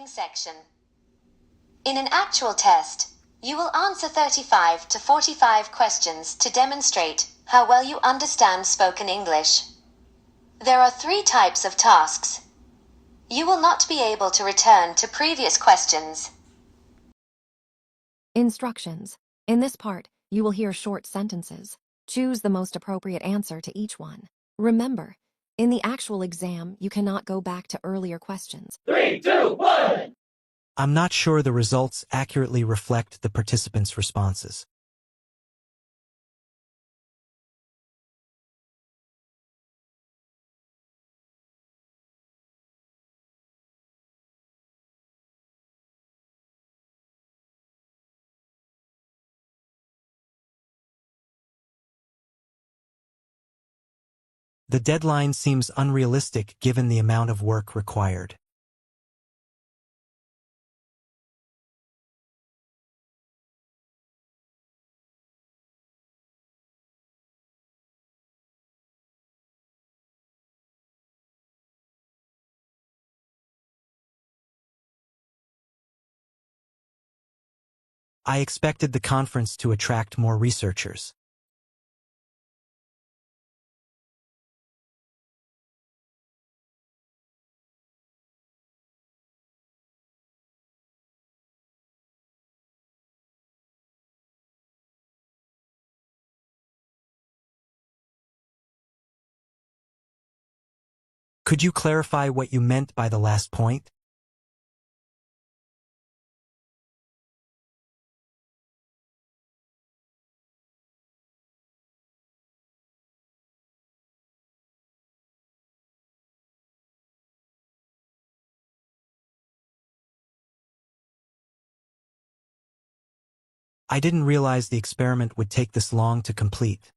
section. In an actual test, you will answer 35 to 45 questions to demonstrate how well you understand spoken English. There are 3 types of tasks. You will not be able to return to previous questions. Instructions. In this part, you will hear short sentences. Choose the most appropriate answer to each one. Remember, in the actual exam, you cannot go back to earlier questions. 3, 2, 1! I'm not sure the results accurately reflect the participants' responses. The deadline seems unrealistic given the amount of work required. I expected the conference to attract more researchers. Could you clarify what you meant by the last point? I didn't realize the experiment would take this long to complete.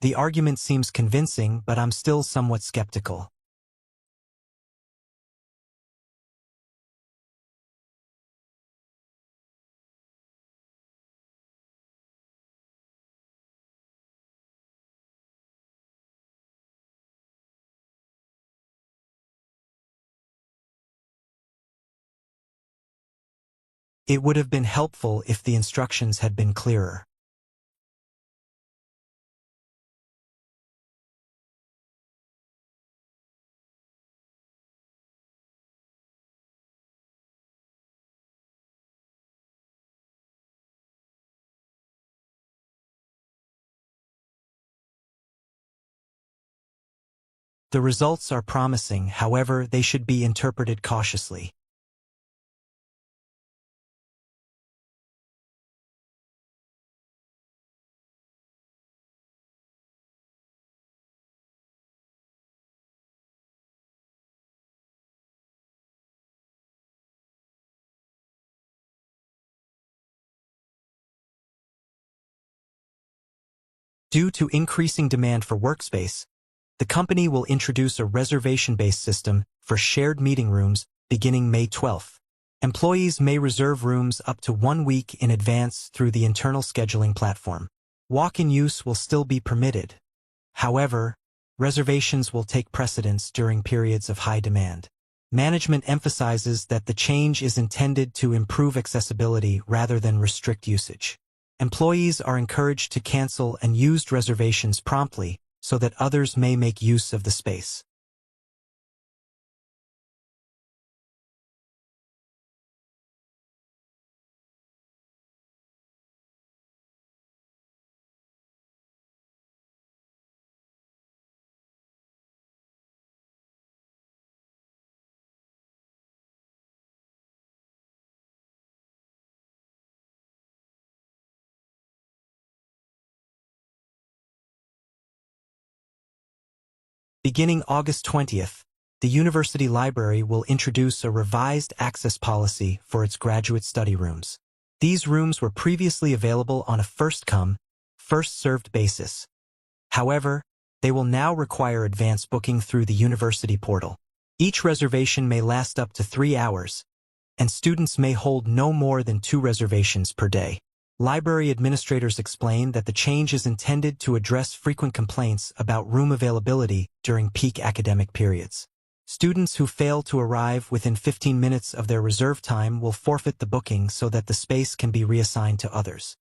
The argument seems convincing, but I'm still somewhat skeptical. It would have been helpful if the instructions had been clearer. The results are promising, however, they should be interpreted cautiously. Due to increasing demand for workspace, the company will introduce a reservation-based system for shared meeting rooms beginning May 12th. Employees may reserve rooms up to 1 week in advance through the internal scheduling platform. Walk-in use will still be permitted. However, reservations will take precedence during periods of high demand. Management emphasizes that the change is intended to improve accessibility rather than restrict usage. Employees are encouraged to cancel unused reservations promptly so that others may make use of the space. Beginning August 20th, the university library will introduce a revised access policy for its graduate study rooms. These rooms were previously available on a first-come, first-served basis. However, They will now require advance booking through the university portal. Each reservation may last up to 3 hours, and students may hold no more than 2 reservations per day. Library administrators explain that the change is intended to address frequent complaints about room availability during peak academic periods. Students who fail to arrive within 15 minutes of their reserve time will forfeit the booking so that the space can be reassigned to others.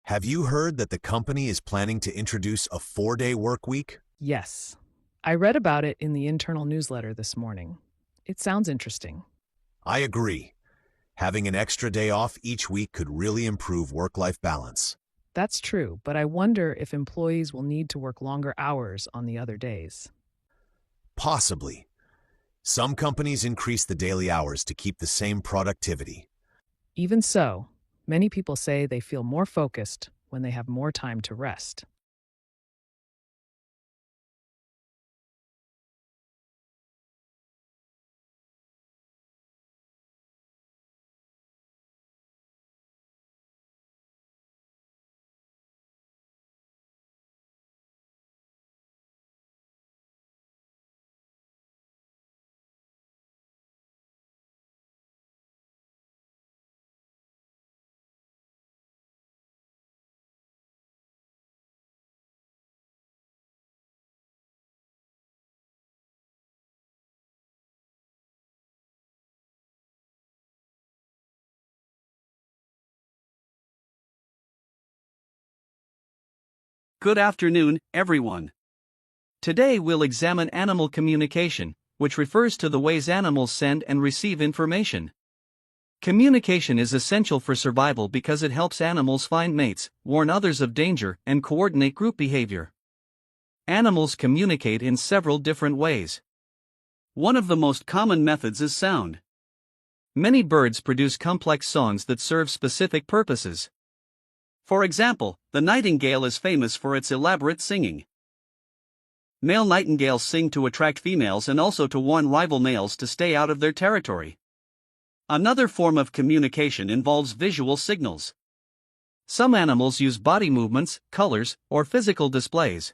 Have you heard that the company is planning to introduce a 4-day work week? Yes. I read about it in the internal newsletter this morning. It sounds interesting. I agree. Having an extra day off each week could really improve work-life balance. That's true, but I wonder if employees will need to work longer hours on the other days. Possibly. Some companies increase the daily hours to keep the same productivity. Even so, many people say they feel more focused when they have more time to rest. Good afternoon, everyone. Today we'll examine animal communication, which refers to the ways animals send and receive information. Communication is essential for survival because it helps animals find mates, warn others of danger, and coordinate group behavior. Animals communicate in several different ways. One of the most common methods is sound. Many birds produce complex songs that serve specific purposes. For example, the nightingale is famous for its elaborate singing. Male nightingales sing to attract females and also to warn rival males to stay out of their territory. Another form of communication involves visual signals. Some animals use body movements, colors, or physical displays.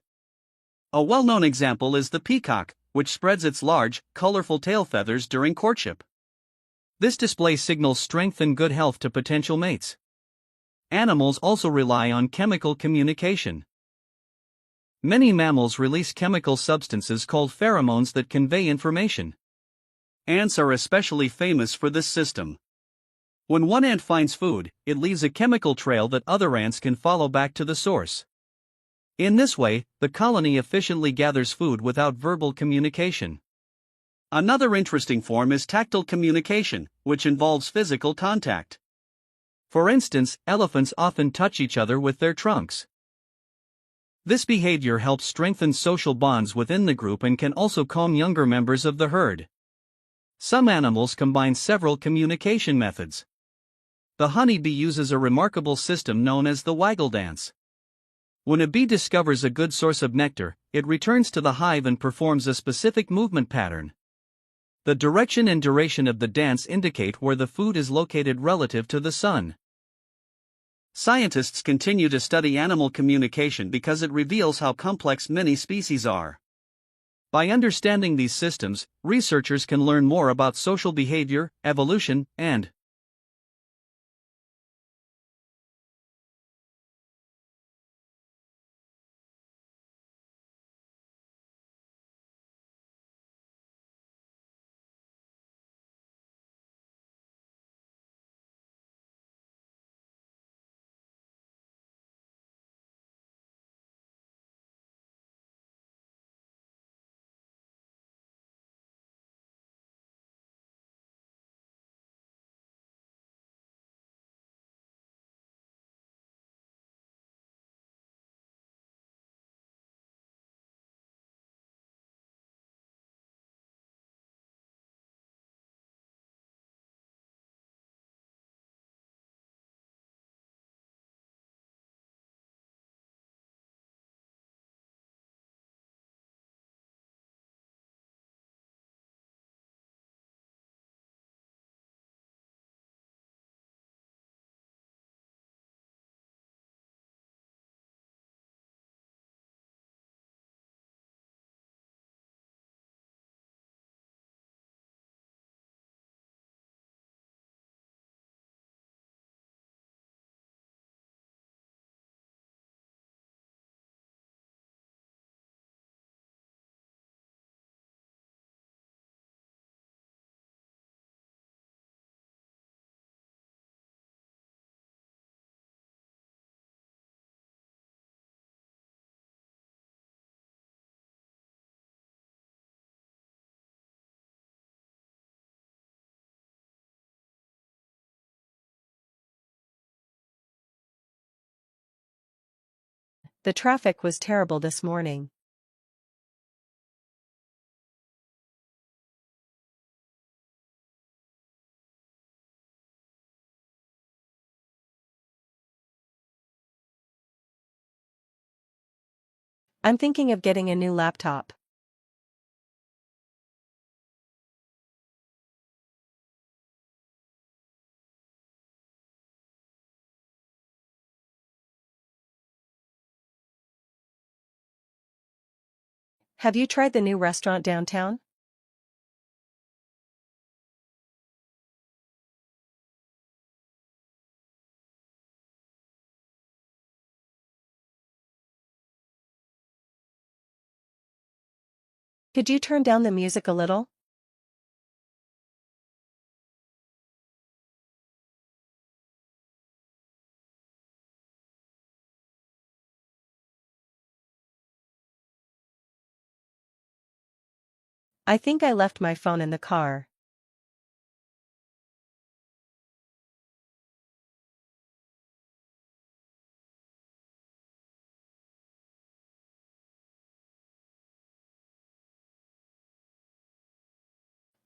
A well-known example is the peacock, which spreads its large, colorful tail feathers during courtship. This display signals strength and good health to potential mates. Animals also rely on chemical communication. Many mammals release chemical substances called pheromones that convey information. Ants are especially famous for this system. When one ant finds food, it leaves a chemical trail that other ants can follow back to the source. In this way, the colony efficiently gathers food without verbal communication. Another interesting form is tactile communication, which involves physical contact. For instance, elephants often touch each other with their trunks. This behavior helps strengthen social bonds within the group and can also calm younger members of the herd. Some animals combine several communication methods. The honeybee uses a remarkable system known as the waggle dance. When a bee discovers a good source of nectar, it returns to the hive and performs a specific movement pattern. The direction and duration of the dance indicate where the food is located relative to the sun. Scientists continue to study animal communication because it reveals how complex many species are. By understanding these systems, researchers can learn more about social behavior, evolution, and The traffic was terrible this morning. I'm thinking of getting a new laptop. Have you tried the new restaurant downtown? Could you turn down the music a little? I think I left my phone in the car.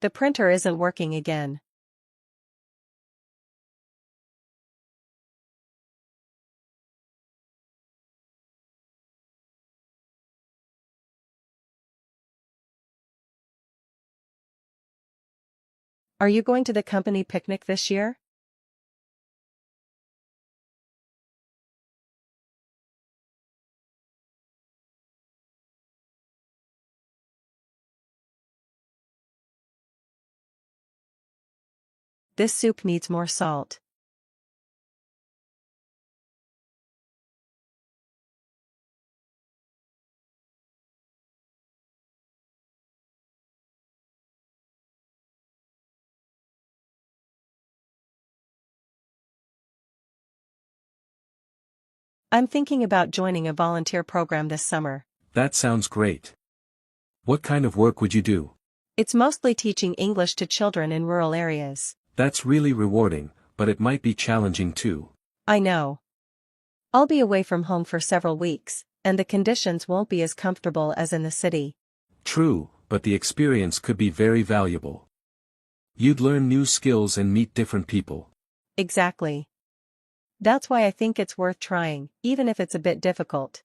The printer isn't working again. Are you going to the company picnic this year? This soup needs more salt. I'm thinking about joining a volunteer program this summer. That sounds great. What kind of work would you do? It's mostly teaching English to children in rural areas. That's really rewarding, but it might be challenging too. I know. I'll be away from home for several weeks, and the conditions won't be as comfortable as in the city. True, but the experience could be very valuable. You'd learn new skills and meet different people. Exactly. That's why I think it's worth trying, even if it's a bit difficult.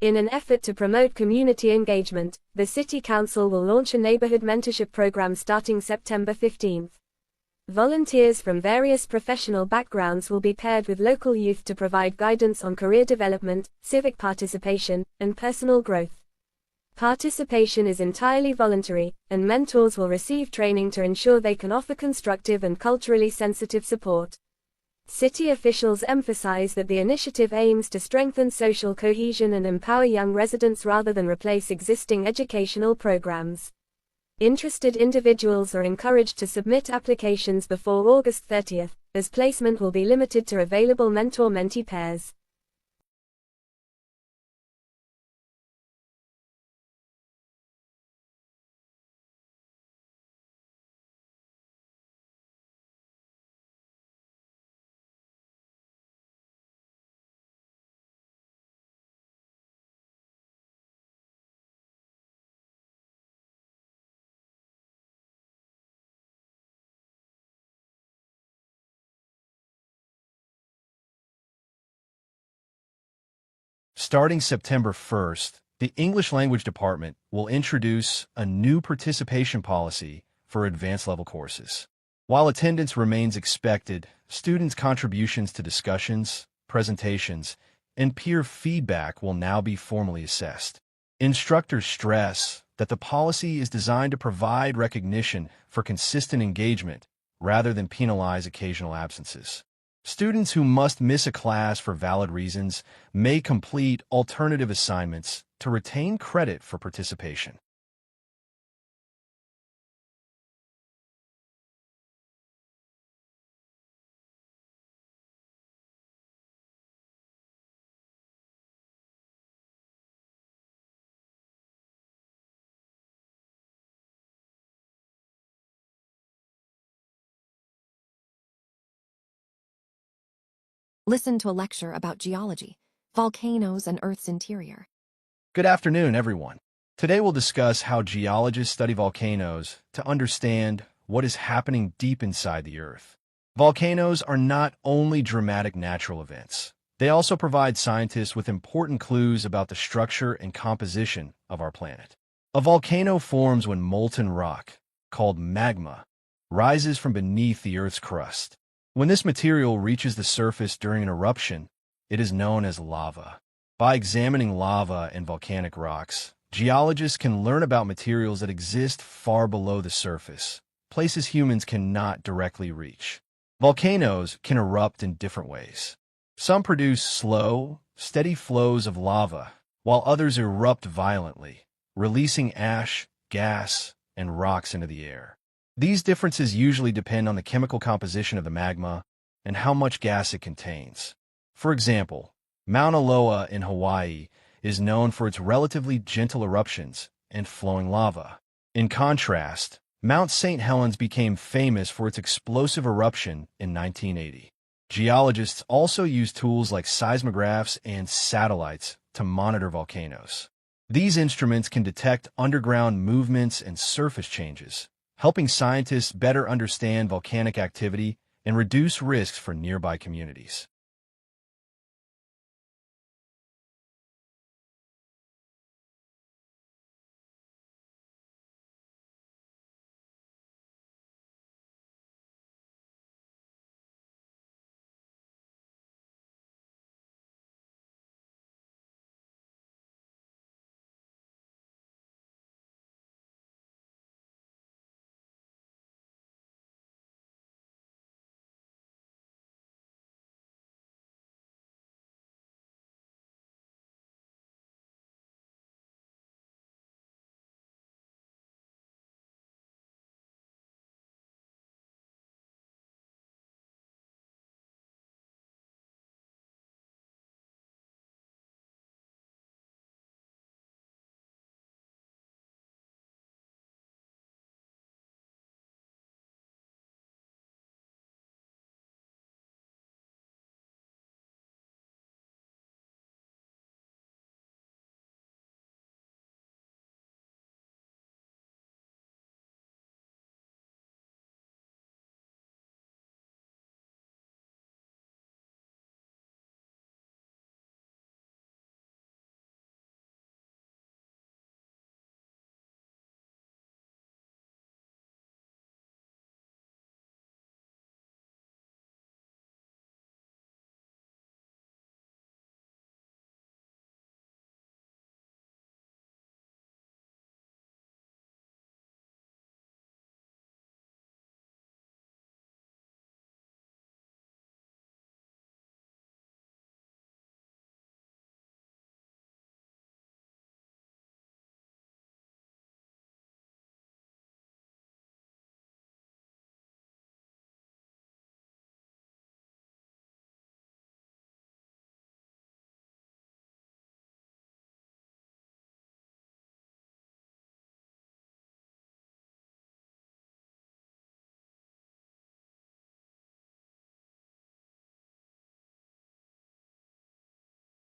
In an effort to promote community engagement, the City Council will launch a neighborhood mentorship program starting September 15. Volunteers from various professional backgrounds will be paired with local youth to provide guidance on career development, civic participation, and personal growth. Participation is entirely voluntary, and mentors will receive training to ensure they can offer constructive and culturally sensitive support. City officials emphasize that the initiative aims to strengthen social cohesion and empower young residents rather than replace existing educational programs. Interested individuals are encouraged to submit applications before August 30, as placement will be limited to available mentor-mentee pairs. Starting September 1st, the English Language Department will introduce a new participation policy for advanced level courses. While attendance remains expected, students' contributions to discussions, presentations, and peer feedback will now be formally assessed. Instructors stress that the policy is designed to provide recognition for consistent engagement rather than penalize occasional absences. Students who must miss a class for valid reasons may complete alternative assignments to retain credit for participation. Listen to a lecture about geology, volcanoes, and Earth's interior. Good afternoon, everyone. Today we'll discuss how geologists study volcanoes to understand what is happening deep inside the Earth. Volcanoes are not only dramatic natural events. They also provide scientists with important clues about the structure and composition of our planet. A volcano forms when molten rock, called magma, rises from beneath the Earth's crust. When this material reaches the surface during an eruption, it is known as lava. By examining lava and volcanic rocks, geologists can learn about materials that exist far below the surface, places humans cannot directly reach. Volcanoes can erupt in different ways. Some produce slow, steady flows of lava, while others erupt violently, releasing ash, gas, and rocks into the air. These differences usually depend on the chemical composition of the magma and how much gas it contains. For example, Mauna Loa in Hawaii is known for its relatively gentle eruptions and flowing lava. In contrast, Mount St. Helens became famous for its explosive eruption in 1980. Geologists also use tools like seismographs and satellites to monitor volcanoes. These instruments can detect underground movements and surface changes, helping scientists better understand volcanic activity and reduce risks for nearby communities.